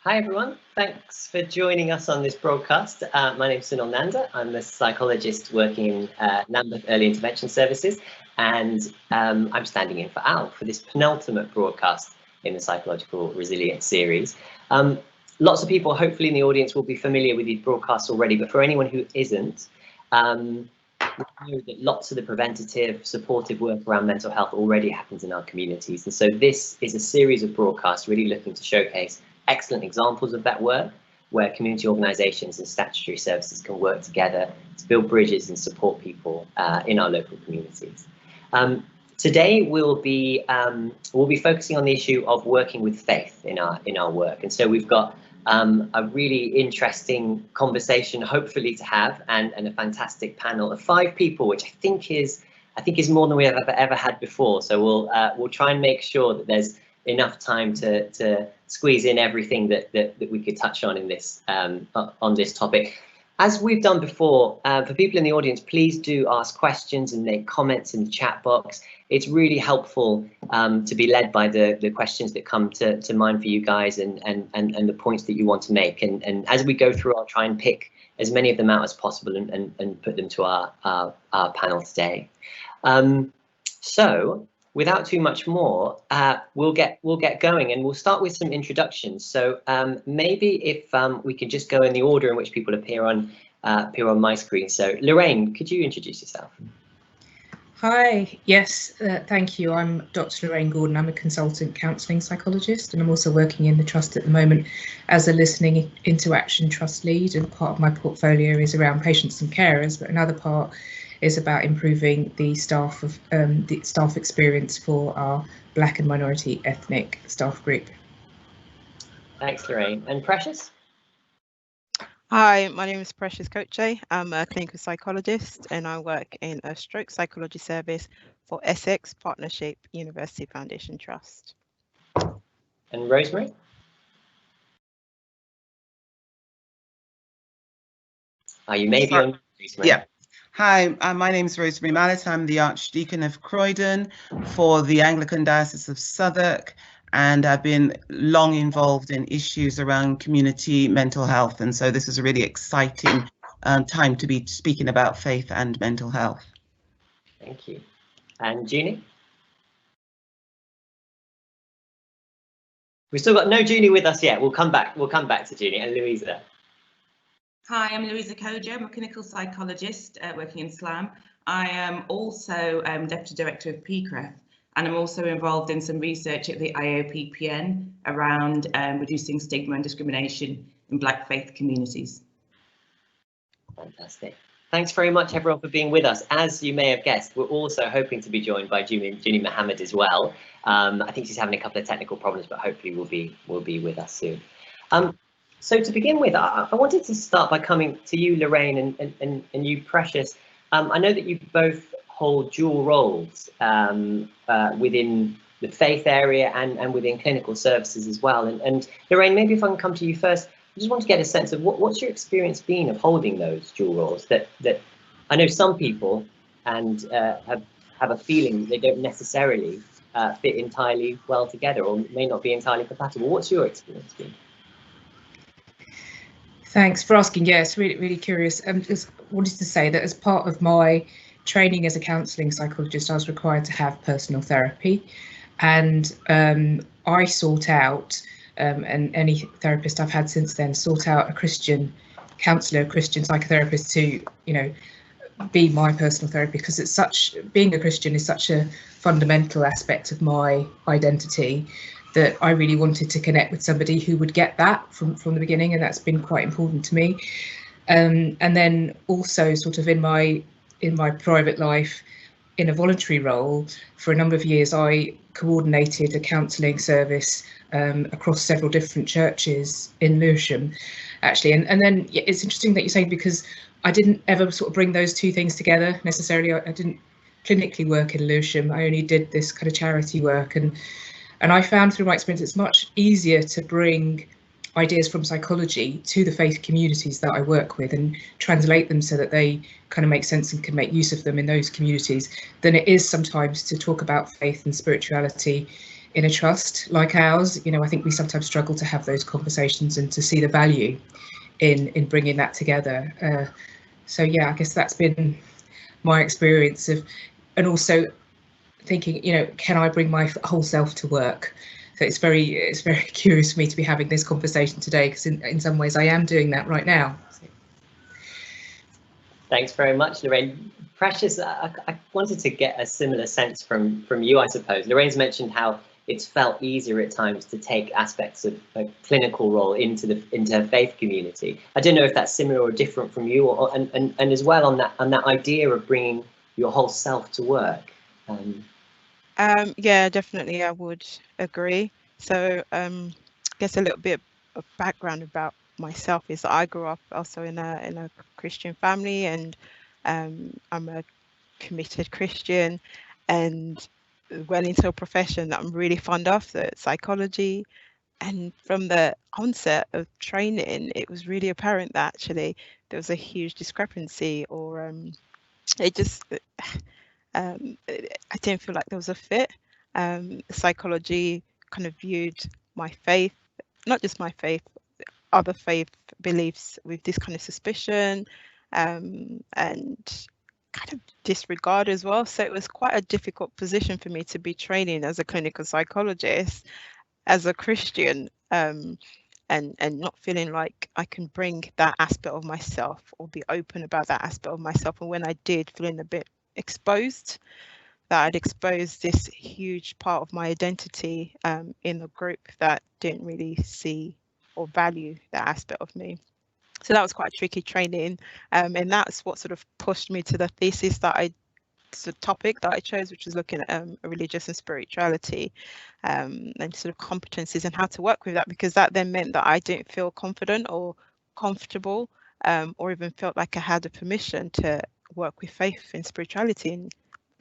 Hi everyone, thanks for joining us on this broadcast. My name is Sunil Nandha. I'm a psychologist working in Nandha Early Intervention Services, and I'm standing in for Al for this penultimate broadcast in the Psychological Resilience series. Lots of people hopefully in the audience will be familiar with these broadcasts already, but for anyone who isn't, we know that lots of the preventative, supportive work around mental health already happens in our communities. And so this is a series of broadcasts really looking to showcase excellent examples of that work, where community organisations and statutory services can work together to build bridges and support people in our local communities. Today we'll be focusing on the issue of working with faith in our work, and so we've got a really interesting conversation hopefully to have, and a fantastic panel of 5 people, which I think is more than we have ever had before. So we'll try and make sure that there's enough time to squeeze in everything that we could touch on in this on this topic. As we've done before, for people in the audience, please do ask questions and make comments in the chat box. It's really helpful to be led by the questions that come to mind for you guys, and the points that you want to make. And as we go through, I'll try and pick as many of them out as possible and put them to our panel today. So without too much more, we'll get going, and we'll start with some introductions. So maybe if we could just go in the order in which people appear on my screen. So Lorraine, could you introduce yourself? Hi, yes, thank you. I'm Dr. Lorraine Gordon. I'm a consultant counselling psychologist, and I'm also working in the Trust at the moment as a listening interaction trust lead, and part of my portfolio is around patients and carers, but another part is about improving the staff experience for our Black and minority ethnic staff group. Thanks, Lorraine. And Precious? Hi, my name is Precious Koce. I'm a clinical psychologist, and I work in a stroke psychology service for Essex Partnership University Foundation Trust. And Rosemarie? You may be on, Rosemarie. Yeah. Hi, my name is Rosemarie Mallett. I'm the Archdeacon of Croydon for the Anglican Diocese of Southwark, and I've been long involved in issues around community mental health. And so this is a really exciting time to be speaking about faith and mental health. Thank you. And Juney? We've still got no Juney with us yet. We'll come back to Juney. And Louisa? Hi, I'm Louisa Codjoe. I'm a clinical psychologist working in SLAM. I am also Deputy Director of PCREF, and I'm also involved in some research at the IOPPN around reducing stigma and discrimination in Black faith communities. Fantastic. Thanks very much, everyone, for being with us. As you may have guessed, we're also hoping to be joined by Juney Mohammed as well. I think she's having a couple of technical problems, but hopefully will be with us soon. So to begin with, I wanted to start by coming to you, Lorraine, and you, Precious. I know that you both hold dual roles within the faith area and within clinical services as well. And Lorraine, maybe if I can come to you first, I just want to get a sense of what's your experience been of holding those dual roles that I know some people and have a feeling that they don't necessarily fit entirely well together, or may not be entirely compatible. What's your experience been? Thanks for asking. Yes, really curious. Just wanted to say that as part of my training as a counselling psychologist, I was required to have personal therapy, and I sought out, and any therapist I've had since then, sought out a Christian counsellor, a Christian psychotherapist to, be my personal therapy, because being a Christian is such a fundamental aspect of my identity that I really wanted to connect with somebody who would get that from the beginning, and that's been quite important to me. And then also sort of in my private life, in a voluntary role, for a number of years, I coordinated a counselling service across several different churches in Lewisham, actually. And then it's interesting that you're saying, because I didn't ever sort of bring those two things together necessarily. I didn't clinically work in Lewisham. I only did this kind of charity work, and I found through my experience it's much easier to bring ideas from psychology to the faith communities that I work with and translate them so that they kind of make sense and can make use of them in those communities than it is sometimes to talk about faith and spirituality in a trust like ours, I think we sometimes struggle to have those conversations and to see the value in bringing that together. So yeah, I guess that's been my experience of, and also thinking, can I bring my whole self to work? So it's very curious for me to be having this conversation today, because in some ways I am doing that right now. So. Thanks very much, Lorraine. Precious, I wanted to get a similar sense from you, I suppose. Lorraine's mentioned how it's felt easier at times to take aspects of a clinical role into her faith community. I don't know if that's similar or different from you, and as well on that idea of bringing your whole self to work. Yeah, definitely, I would agree. So I guess a little bit of background about myself is that I grew up also in a Christian family, and I'm a committed Christian, and went into a profession that I'm really fond of, the psychology. And from the onset of training, it was really apparent that actually there was a huge discrepancy, or it just I didn't feel like there was a fit. Psychology kind of viewed my faith, not just my faith, other faith beliefs, with this kind of suspicion and kind of disregard as well. So it was quite a difficult position for me to be training as a clinical psychologist, as a Christian, and not feeling like I can bring that aspect of myself or be open about that aspect of myself. And when I did, feeling a bit exposed, that I'd exposed this huge part of my identity in the group that didn't really see or value that aspect of me. So that was quite a tricky training, and that's what sort of pushed me to the thesis the topic that I chose, which is looking at religious and spirituality, and sort of competencies and how to work with that, because that then meant that I didn't feel confident or comfortable, or even felt like I had a permission to work with faith and spirituality in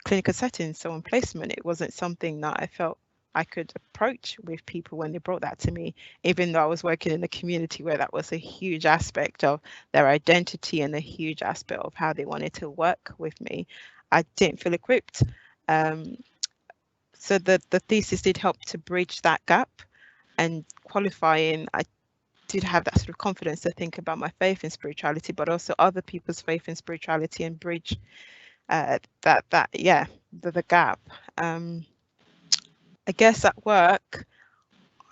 clinical settings. So on placement, it wasn't something that I felt I could approach with people when they brought that to me, even though I was working in a community where that was a huge aspect of their identity and a huge aspect of how they wanted to work with me. I didn't feel equipped. So the thesis did help to bridge that gap, and qualifying, I did have that sort of confidence to think about my faith and spirituality, but also other people's faith and spirituality, and bridge the gap. I guess at work,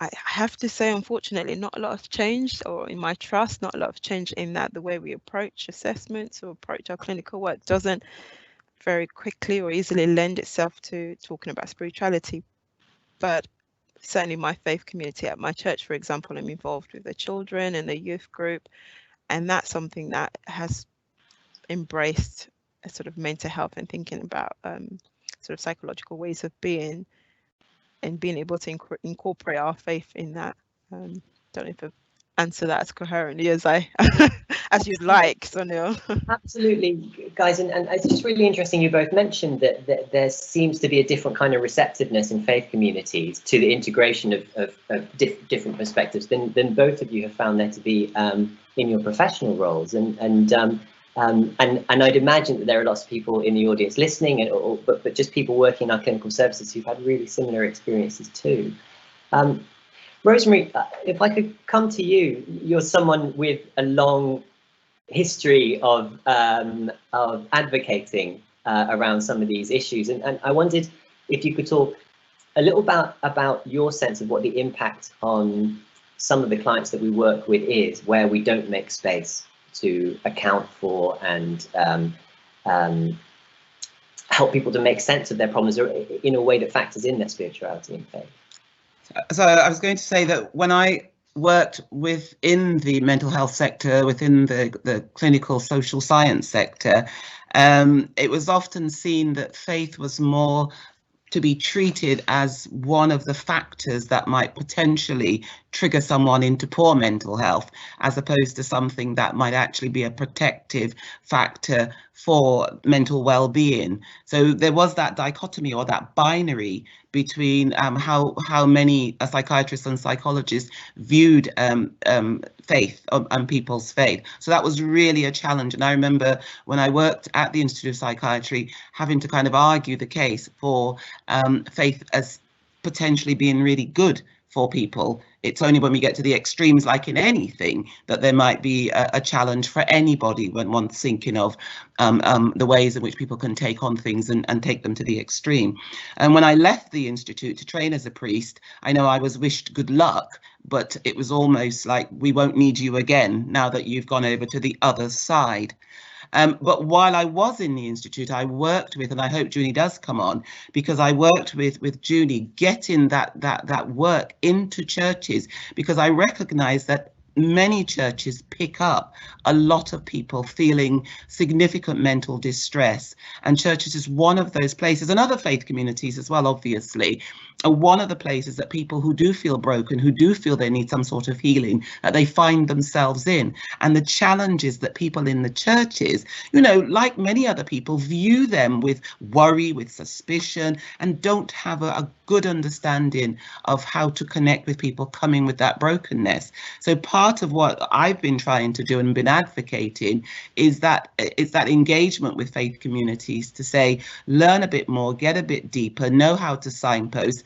I have to say, unfortunately, not a lot has changed, or in my trust, not a lot of change in that the way we approach assessments or approach our clinical work doesn't very quickly or easily lend itself to talking about spirituality. But certainly my faith community at my church, for example, I'm involved with the children and the youth group, and that's something that has embraced a sort of mental health and thinking about sort of psychological ways of being, and being able to incorporate our faith in that. Don't know if I've answered that as coherently as as you'd like, Sunil. Absolutely, guys, and it's just really interesting you both mentioned that there seems to be a different kind of receptiveness in faith communities to the integration of different perspectives than both of you have found there to be in your professional roles, and I'd imagine that there are lots of people in the audience listening, but just people working in our clinical services who've had really similar experiences too. Rosemarie, if I could come to you, you're someone with a long history of advocating around some of these issues, and I wondered if you could talk a little about your sense of what the impact on some of the clients that we work with is, where we don't make space to account for and help people to make sense of their problems in a way that factors in their spirituality and faith. So I was going to say that when I worked within the mental health sector, within the clinical social science sector, it was often seen that faith was more to be treated as one of the factors that might potentially trigger someone into poor mental health, as opposed to something that might actually be a protective factor for mental well-being. So there was that dichotomy, or that binary, between how many psychiatrists and psychologists viewed faith and people's faith. So that was really a challenge. And I remember when I worked at the Institute of Psychiatry, having to kind of argue the case for faith as potentially being really good for people. It's only when we get to the extremes, like in anything, that there might be a challenge for anybody when one's thinking of the ways in which people can take on things and take them to the extreme. And when I left the institute to train as a priest, I know I was wished good luck, but it was almost like, we won't need you again now that you've gone over to the other side. But while I was in the institute, I worked with, and I hope Juney does come on, because I worked with Juney getting that work into churches, because I recognise that many churches pick up a lot of people feeling significant mental distress, and churches is one of those places, and other faith communities as well, obviously, are one of the places that people who do feel broken, who do feel they need some sort of healing, that they find themselves in. And the challenges that people in the churches, you know, like many other people, view them with worry, with suspicion, and don't have a good understanding of how to connect with people coming with that brokenness. So part of what I've been trying to do and been advocating is that engagement with faith communities, to say, learn a bit more, get a bit deeper, know how to signpost,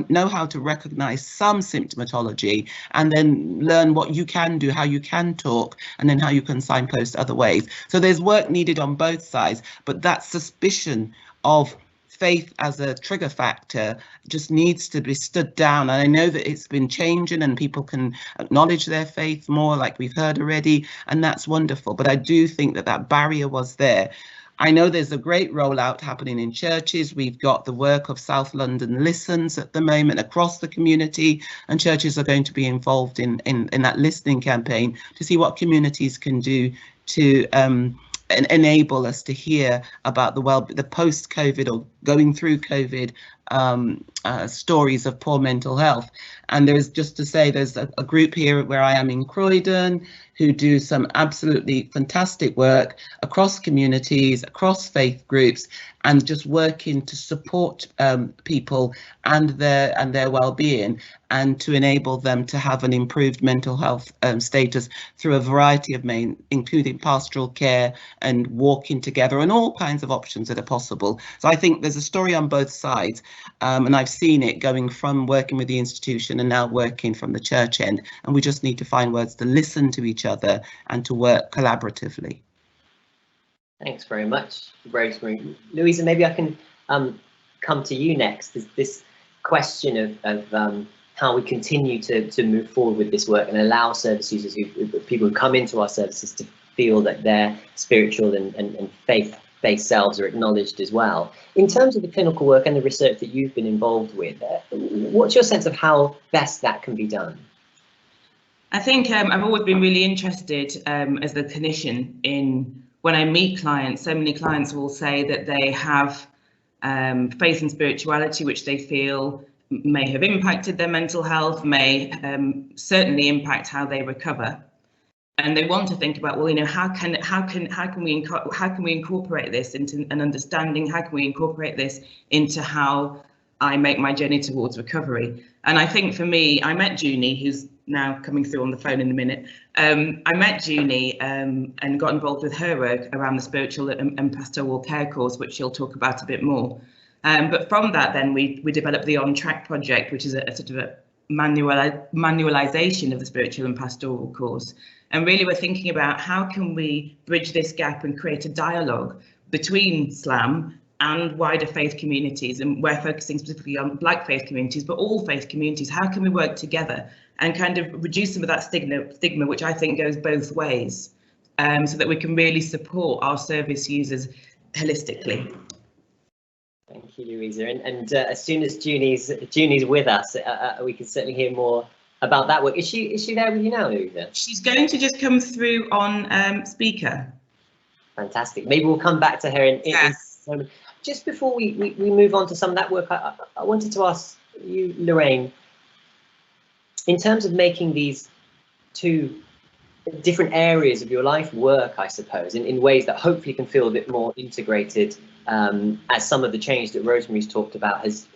know how to recognize some symptomatology, and then learn what you can do, how you can talk, and then how you can signpost other ways. So there's work needed on both sides, but that suspicion of faith as a trigger factor just needs to be stood down. And I know that it's been changing and people can acknowledge their faith more, like we've heard already, and that's wonderful. But I do think that that barrier was there. I know there's a great rollout happening in churches. We've got the work of South London Listens at the moment across the community, and churches are going to be involved in that listening campaign to see what communities can do to enable us to hear about the post-COVID or going through COVID stories of poor mental health. And there's, just to say, there's a group here where I am in Croydon who do some absolutely fantastic work across communities, across faith groups, and just working to support people and their well-being, and to enable them to have an improved mental health status through a variety of means, including pastoral care and walking together and all kinds of options that are possible. So I think there's a story on both sides, and I've seen it going from working with the institution and now working from the church end, and we just need to find words to listen to each other and to work collaboratively. Thanks very much, Rosemarie. Louisa, maybe I can come to you next. There's this question of how we continue to move forward with this work and allow service users, people who come into our services, to feel that their spiritual and faith-based selves are acknowledged as well. In terms of the clinical work and the research that you've been involved with, what's your sense of how best that can be done? I think I've always been really interested as the clinician in, when I meet clients, so many clients will say that they have faith and spirituality, which they feel may have impacted their mental health, may certainly impact how they recover. And they want to think about, well, you know, how can we incorporate this into an understanding? How can we incorporate this into how I make my journey towards recovery? And I think for me, I met Juney, who's now coming through on the phone in a minute. I met Juney and got involved with her work around the spiritual and pastoral care course, which she'll talk about a bit more. But from that, then we developed the On Track project, which is a sort of a manualization of the spiritual and pastoral course. And really, we're thinking about how can we bridge this gap and create a dialogue between SLAM and wider faith communities, and we're focusing specifically on Black faith communities, but all faith communities. How can we work together and kind of reduce some of that stigma, which I think goes both ways, so that we can really support our service users holistically. Thank you, Louisa. And as soon as Juney's with us, we can certainly hear more about that work. Is she there with you now, Louisa? She's going to just come through on speaker. Fantastic. Maybe we'll come back to her in a moment. Just before we move on to some of that work, I wanted to ask you, Lorraine, in terms of making these two different areas of your life work, I suppose, in ways that hopefully can feel a bit more integrated, as some of the change that Rosemarie's talked about has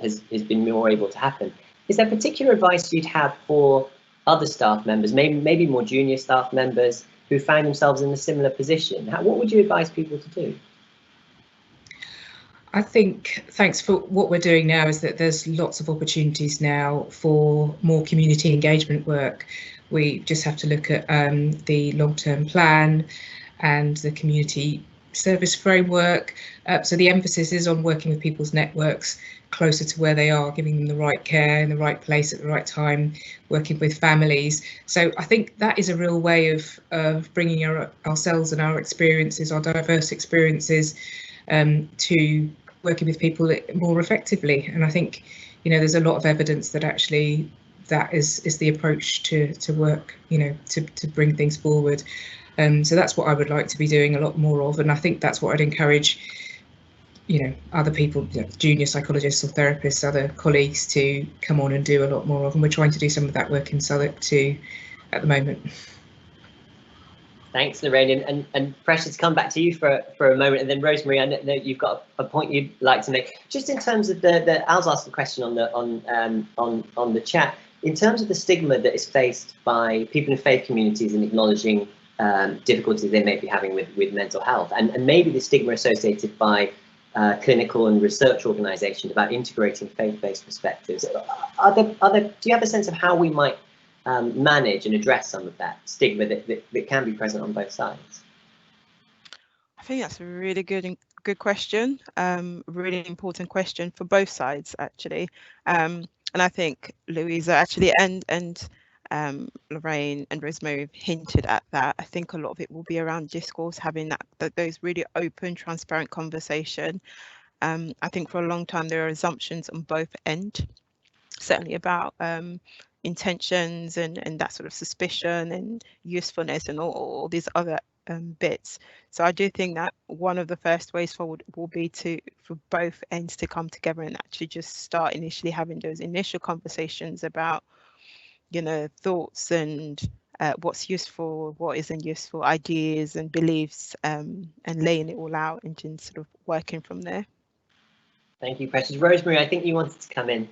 been more able to happen. Is there particular advice you'd have for other staff members, maybe more junior staff members who find themselves in a similar position? What would you advise people to do? I think thanks for what we're doing now is that there's lots of opportunities now for more community engagement work. We just have to look at the long-term plan and the community service framework. So the emphasis is on working with people's networks closer to where they are, giving them the right care in the right place at the right time, working with families. So I think that is a real way of bringing ourselves and our experiences, our diverse experiences, to working with people more effectively. And I think, you know, there's a lot of evidence that actually that is the approach to work, you know, to bring things forward. So that's what I would like to be doing a lot more of, and I think that's what I'd encourage, you know, other people, you know, junior psychologists or therapists, other colleagues to come on and do a lot more of, and we're trying to do some of that work in Southwark too at the moment. Thanks, Lorraine, and Precious, come back to you for a moment, and then Rosemarie, I know you've got a point you'd like to make, just in terms of Al's asked a question on the chat, in terms of the stigma that is faced by people in faith communities in acknowledging difficulties they may be having with mental health, and maybe the stigma associated by clinical and research organisations about integrating faith-based perspectives. Do you have a sense of how we might manage and address some of that stigma that can be present on both sides? I think that's a really good question, really important question for both sides, actually. And I think Louisa actually and Lorraine and Rosemarie have hinted at that. I think a lot of it will be around discourse, having those really open, transparent conversation. I think for a long time there are assumptions on both ends, certainly about intentions and that sort of suspicion and usefulness and all these other bits. So I do think that one of the first ways forward will be for both ends to come together and actually just start initially having those initial conversations about, you know, thoughts and what's useful, what isn't useful, ideas and beliefs, and laying it all out and then sort of working from there. Thank you, Precious. Rosemarie, I think you wanted to come in.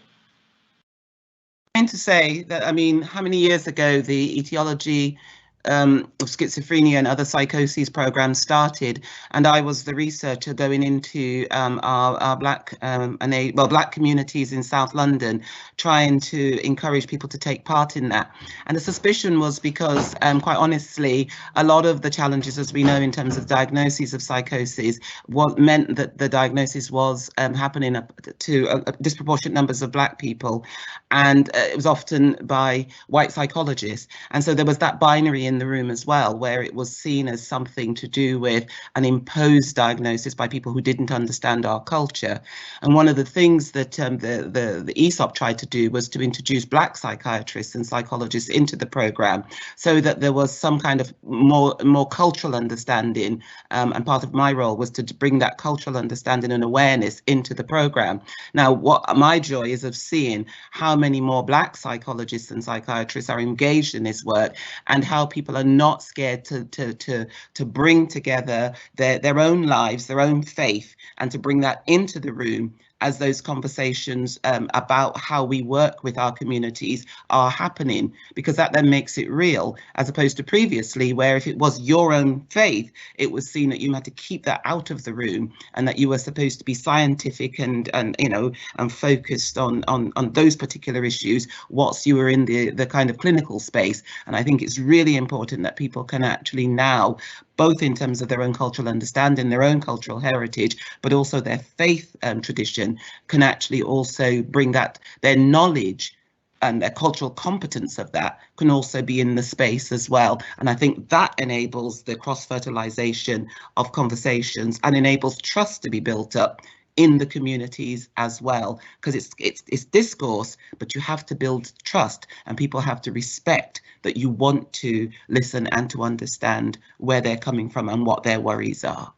I'm trying to say that, I mean, how many years ago the etiology of schizophrenia and other psychoses programs started, and I was the researcher going into our black black communities in South London, trying to encourage people to take part in that. And the suspicion was because, quite honestly, a lot of the challenges, as we know, in terms of diagnoses of psychosis, what meant that the diagnosis was happening to disproportionate numbers of black people, and it was often by white psychologists. And so there was that binary in the room as well, where it was seen as something to do with an imposed diagnosis by people who didn't understand our culture. And one of the things that the ESOP tried to do was to introduce black psychiatrists and psychologists into the program, so that there was some kind of more cultural understanding. And part of my role was to bring that cultural understanding and awareness into the program. Now, what my joy is of seeing how many more black psychologists and psychiatrists are engaged in this work, and how people are not scared to bring together their own lives, their own faith, and to bring that into the room as those conversations about how we work with our communities are happening, because that then makes it real, as opposed to previously, where if it was your own faith, it was seen that you had to keep that out of the room, and that you were supposed to be scientific and you know, and focused on those particular issues whilst you were in the kind of clinical space. And I think it's really important that people can actually now, both in terms of their own cultural understanding, their own cultural heritage, but also their faith tradition, can actually also bring that, their knowledge and their cultural competence of that can also be in the space as well. And I think that enables the cross-fertilization of conversations and enables trust to be built up in the communities as well, because it's discourse, but you have to build trust, and people have to respect that you want to listen and to understand where they're coming from and what their worries are.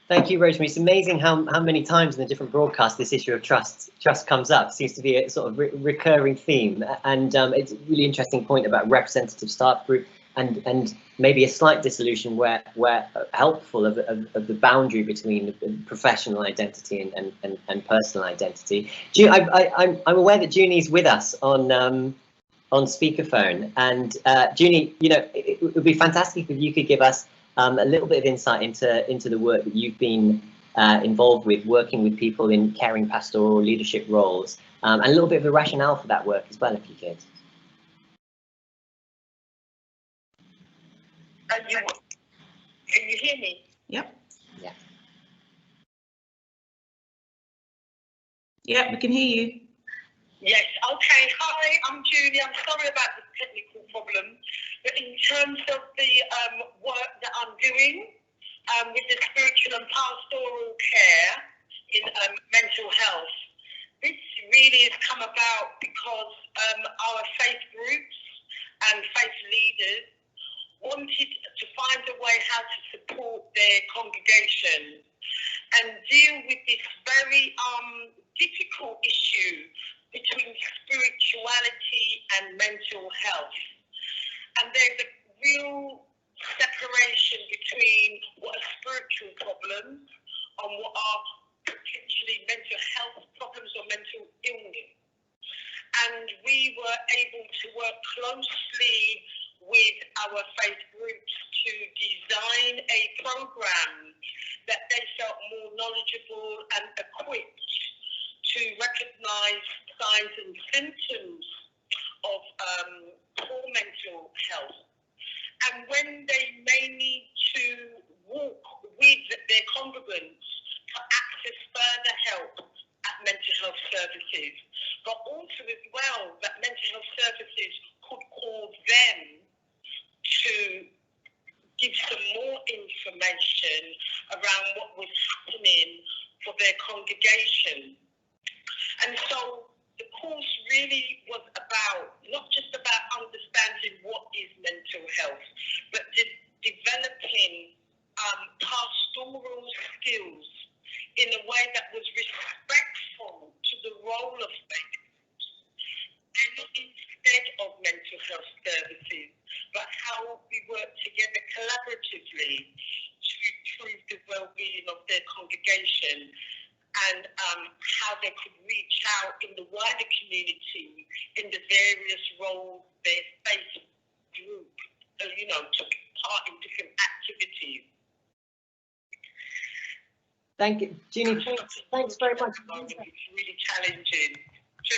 Thank you, Rosemarie. It's amazing how many times in the different broadcasts this issue of trust comes up. It seems to be a sort of recurring theme, and it's a really interesting point about representative staff group and maybe a slight dissolution where helpful of the boundary between professional identity and personal identity. I'm aware that Juney's with us on speakerphone, and Juney, you know, it would be fantastic if you could give us a little bit of insight into the work that you've been involved with working with people in caring pastoral leadership roles, and a little bit of the rationale for that work as well, if you could. Can you hear me? Yep. Yeah. Yeah, we can hear you. Yes, okay. Hi, I'm Juney. I'm sorry about the technical problem, but in terms of the work that I'm doing with the spiritual and pastoral care in mental health, this really has come about because our faith groups and faith leaders wanted to find a way how to support their congregation and deal with this very difficult issue between spirituality and mental health. And there's a real separation between what are spiritual problems and what are potentially mental health problems or mental illness. And we were able to work closely with our faith groups to design a program that they felt more knowledgeable and equipped to recognise signs and symptoms of poor mental health. And when they may need to walk with their congregants to access further help at mental health services, but also as well that mental health services could call them to give some more information around what was happening for their congregation. And so the course really was about, not just about understanding what is mental health, but developing pastoral skills in a way that was respectful to the role of faith, and not instead of mental health services, but how we work together collaboratively to improve the well-being of their congregation, and how they could reach out in the wider community in the various roles their faith group, took part in different activities. Thank you, Juney. Thanks very much. It's really challenging to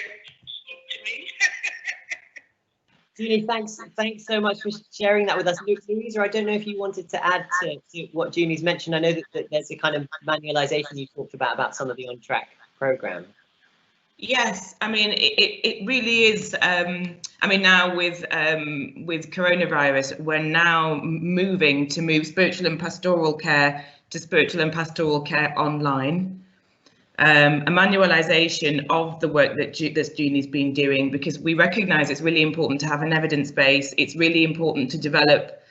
me. Juney, thanks so much for sharing that with us. Louisa, I don't know if you wanted to add to what Juney's mentioned. I know that there's a kind of manualisation you talked about some of the On Track programme. Yes, I mean it really is. I mean, now with coronavirus, we're now moving to move spiritual and pastoral care to spiritual and pastoral care online. A manualisation of the work that Juney's been doing, because we recognise it's really important to have an evidence base. It's really important to develop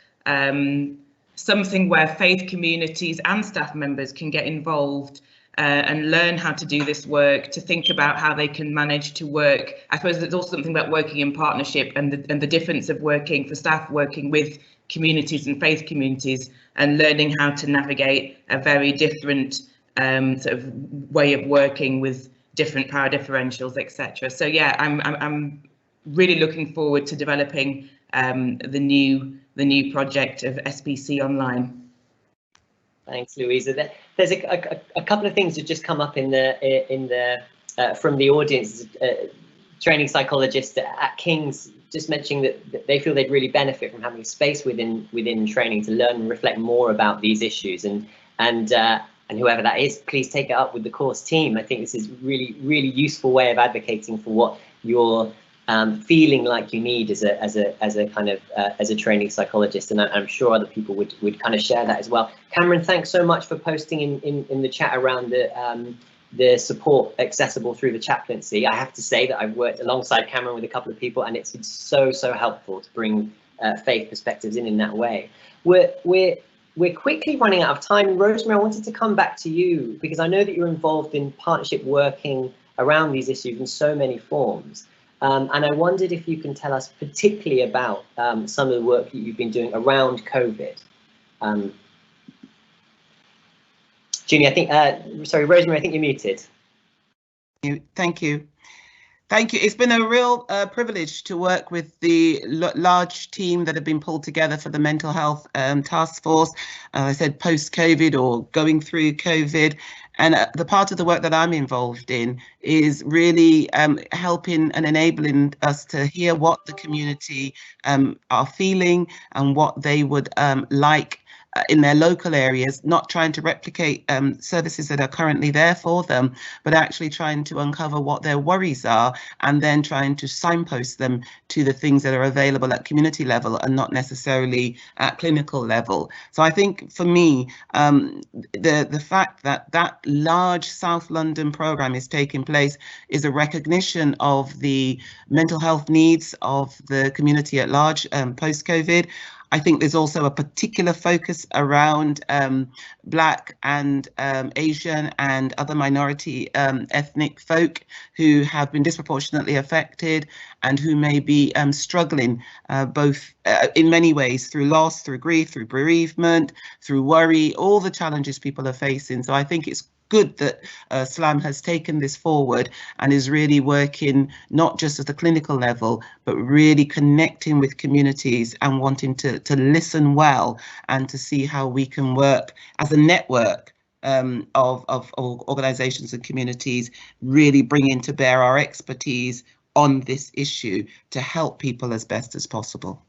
something where faith communities and staff members can get involved and learn how to do this work, to think about how they can manage to work. I suppose there's also something about working in partnership and the difference of working for staff, working with communities and faith communities, and learning how to navigate a very different sort of way of working with different power differentials, etc. So yeah, I'm really looking forward to developing the new project of SPC Online. Thanks, Louisa. There's a couple of things that just come up in the from the audience. Training psychologist at King's just mentioning that they feel they'd really benefit from having a space within training to learn and reflect more about these issues, and whoever that is, please take it up with the course team. I think this is really useful way of advocating for what you're feeling like you need as a kind of as a training psychologist, and I'm sure other people would kind of share that as well. Cameron, thanks so much for posting in the chat around the support accessible through the chaplaincy. I have to say that I've worked alongside Cameron with a couple of people, and it's so helpful to bring faith perspectives in that way. We're quickly running out of time. Rosemarie, I wanted to come back to you because I know that you're involved in partnership working around these issues in so many forms. And I wondered if you can tell us particularly about some of the work that you've been doing around COVID. Juney, I think, sorry, Rosemarie, I think you're muted. Thank you. Thank you. It's been a real privilege to work with the large team that have been pulled together for the mental health task force. I said post-COVID or going through COVID. And the part of the work that I'm involved in is really helping and enabling us to hear what the community are feeling and what they would like in their local areas, not trying to replicate services that are currently there for them, but actually trying to uncover what their worries are and then trying to signpost them to the things that are available at community level and not necessarily at clinical level. So I think for me, the fact that that large South London programme is taking place is a recognition of the mental health needs of the community at large post-COVID. I think there's also a particular focus around Black and Asian and other minority ethnic folk who have been disproportionately affected and who may be struggling both in many ways through loss, through grief, through bereavement, through worry, all the challenges people are facing. So I think it's good that SLAM has taken this forward and is really working not just at the clinical level, but really connecting with communities and wanting to listen well and to see how we can work as a network of organisations and communities, really bringing to bear our expertise on this issue to help people as best as possible.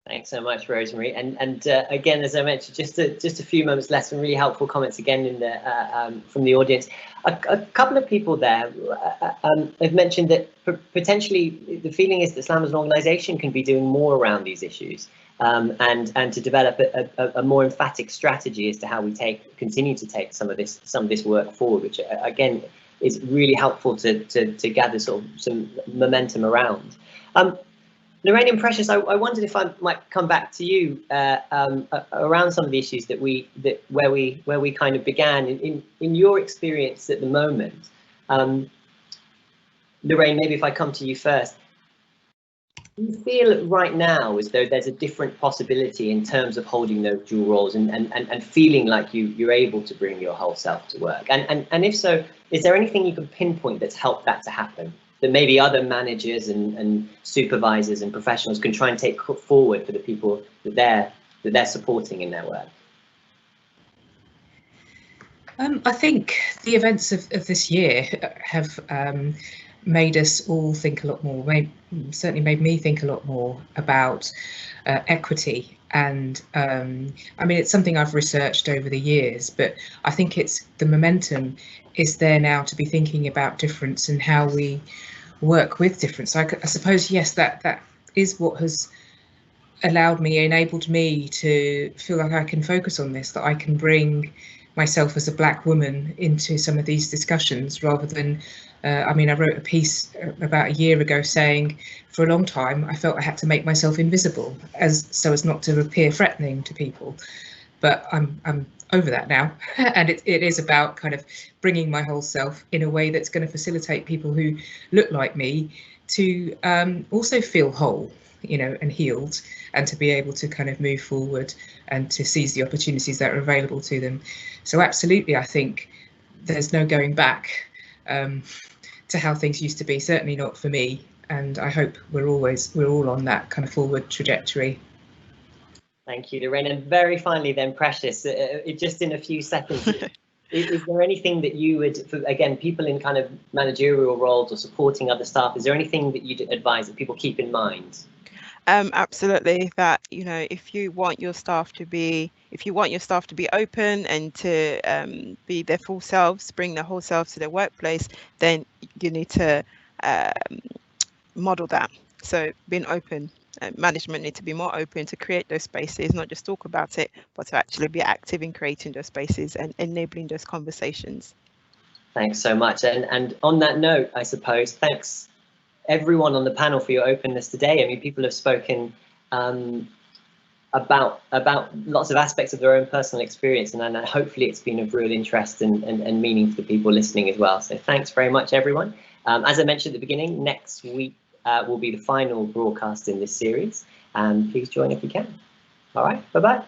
Thanks so much, Rosemarie. And again, as I mentioned, just a few moments left, some really helpful comments again in the from the audience. A couple of people there have mentioned that potentially the feeling is that SLAM as an organisation can be doing more around these issues, and to develop a more emphatic strategy as to how we continue to take some of this work forward, which again is really helpful to gather sort of some momentum around. Lorraine and Precious, I wondered if I might come back to you around some of the issues where we kind of began in your experience at the moment. Lorraine, maybe if I come to you first, do you feel right now as though there's a different possibility in terms of holding those dual roles and feeling like you're able to bring your whole self to work? And if so, is there anything you can pinpoint that's helped that to happen, that maybe other managers and supervisors and professionals can try and take forward for the people that they're supporting in their work? I think the events of this year have made us all think a lot more, certainly made me think a lot more about equity. And I mean, it's something I've researched over the years, but I think it's the momentum is there now to be thinking about difference and how we work with difference. So I suppose, yes, that is what has enabled me to feel like I can focus on this, that I can bring myself as a Black woman into some of these discussions rather than, I mean, I wrote a piece about a year ago saying for a long time I felt I had to make myself invisible so as not to appear threatening to people. But I'm over that now, and it is about kind of bringing my whole self in a way that's going to facilitate people who look like me to also feel whole, you know, and healed, and to be able to kind of move forward and to seize the opportunities that are available to them. So absolutely, I think there's no going back to how things used to be, certainly not for me, and I hope we're all on that kind of forward trajectory. Thank you, Lorraine. And very finally then, Precious, just in a few seconds, is there anything that you would, for, again, people in kind of managerial roles or supporting other staff, is there anything that you'd advise that people keep in mind? Absolutely, that, you know, if you want your staff to be open and to be their full selves, bring their whole selves to their workplace, then you need to model that. So being open, management need to be more open to create those spaces, not just talk about it, but to actually be active in creating those spaces and enabling those conversations. Thanks so much. And on that note, I suppose, thanks everyone on the panel for your openness today. I mean, people have spoken about lots of aspects of their own personal experience, and hopefully it's been of real interest and meaning for the people listening as well. So thanks very much, everyone. As I mentioned at the beginning, next week will be the final broadcast in this series, and please join if you can. All right, bye-bye.